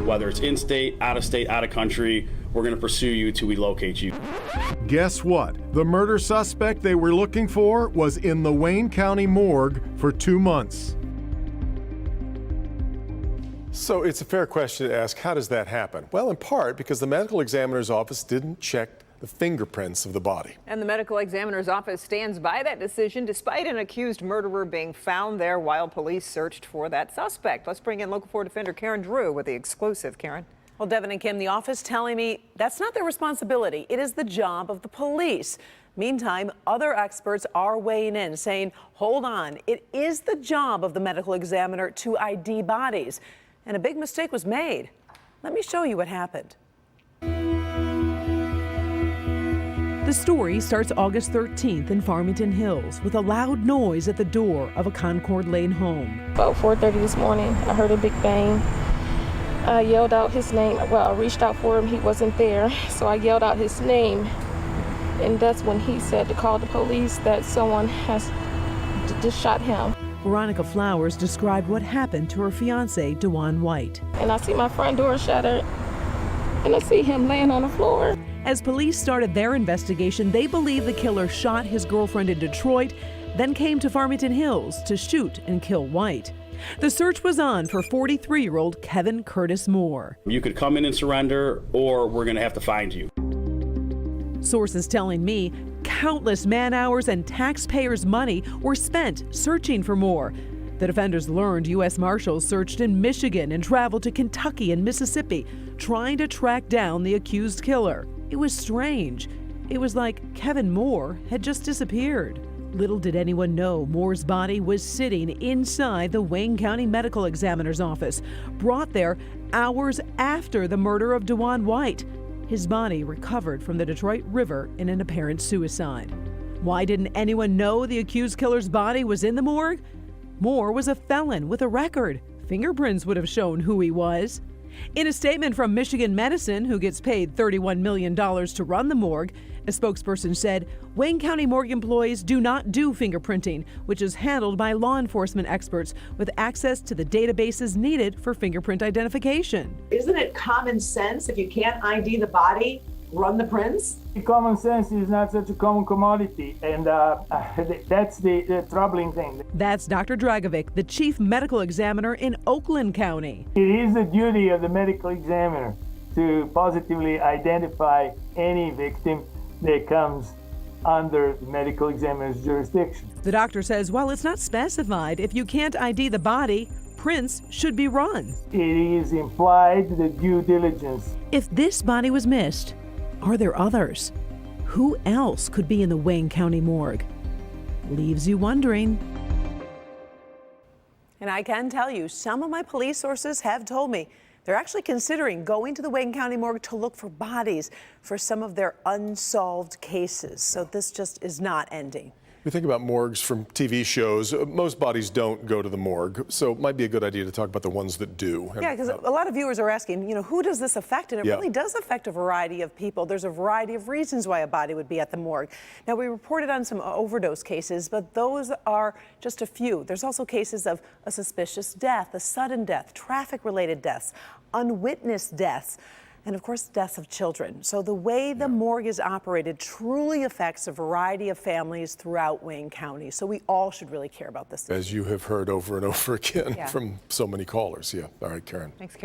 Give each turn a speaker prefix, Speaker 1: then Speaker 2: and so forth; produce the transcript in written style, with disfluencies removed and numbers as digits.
Speaker 1: Whether it's in-state, out-of-state, out-of-country, we're going to pursue you till we locate you.
Speaker 2: Guess what? The murder suspect they were looking for was in the Wayne County morgue for 2 months.
Speaker 3: So it's a fair question to ask, how does that happen? Well, in part because the medical examiner's office didn't check the fingerprints of the body.
Speaker 4: And the medical examiner's office stands by that decision despite an accused murderer being found there while police searched for that suspect. Let's bring in Local 4 defender Karen Drew with the exclusive. Karen.
Speaker 5: Well, Devin and Kim, the office telling me that's not their responsibility. It is the job of the police. Meantime, other experts are weighing in, saying, hold on, it is the job of the medical examiner to ID bodies. And a big mistake was made. Let me show you what happened. The story starts August 13th in Farmington Hills with a loud noise at the door of a Concord Lane home.
Speaker 6: About 4:30 this morning, I heard a big bang. I yelled out his name. Well, I reached out for him. He wasn't there. So I yelled out his name. And that's when he said to call the police that someone has just shot him.
Speaker 5: Veronica Flowers described what happened to her fiancé, DeJuan White.
Speaker 6: And I see my front door shattered. And I see him laying on the floor.
Speaker 5: As police started their investigation, they believe the killer shot his girlfriend in Detroit, then came to Farmington Hills to shoot and kill White. The search was on for 43-year-old Kevin Curtis Moore.
Speaker 1: You could come in and surrender, or we're going to have to find you.
Speaker 5: Sources telling me countless man-hours and taxpayers' money were spent searching for Moore. The defenders learned U.S. Marshals searched in Michigan and traveled to Kentucky and Mississippi, trying to track down the accused killer. It was strange. It was like Kevin Moore had just disappeared. Little did anyone know Moore's body was sitting inside the Wayne County Medical Examiner's office, brought there hours after the murder of DeJuan White. His body recovered from the Detroit River in an apparent suicide. Why didn't anyone know the accused killer's body was in the morgue? Moore was a felon with a record. Fingerprints would have shown who he was. In a statement from Michigan Medicine, who gets paid $31 million to run the morgue, a spokesperson said Wayne County morgue employees do not do fingerprinting, which is handled by law enforcement experts with access to the databases needed for fingerprint identification.
Speaker 7: Isn't it common sense if you can't ID the body, run the prints?
Speaker 8: Common sense is not such a common commodity, and that's the troubling thing.
Speaker 5: That's Dr. Dragovic, the chief medical examiner in Oakland County.
Speaker 8: It is the duty of the medical examiner to positively identify any victim that comes under the medical examiner's jurisdiction.
Speaker 5: The doctor says while it's not specified if you can't ID the body, prints should be run.
Speaker 8: It is implied the due diligence.
Speaker 5: If this body was missed, are there others? Who else could be in the Wayne County morgue? Leaves you wondering. And I can tell you, some of my police sources have told me they're actually considering going to the Wayne County morgue to look for bodies for some of their unsolved cases. So this just is not ending.
Speaker 3: We think about morgues from TV shows. Most bodies don't go to the morgue, so it might be a good idea to talk about the ones that do.
Speaker 5: Yeah, because a lot of viewers are asking, who does this affect? And it really does affect a variety of people. There's a variety of reasons why a body would be at the morgue. Now, we reported on some overdose cases, but those are just a few. There's also cases of a suspicious death, a sudden death, traffic-related deaths, unwitnessed deaths, and of course, deaths of children. So the way the morgue is operated truly affects a variety of families throughout Wayne County. So we all should really care about this.
Speaker 3: As you have heard over and over again from so many callers. Yeah. All right, Karen.
Speaker 4: Thanks, Karen.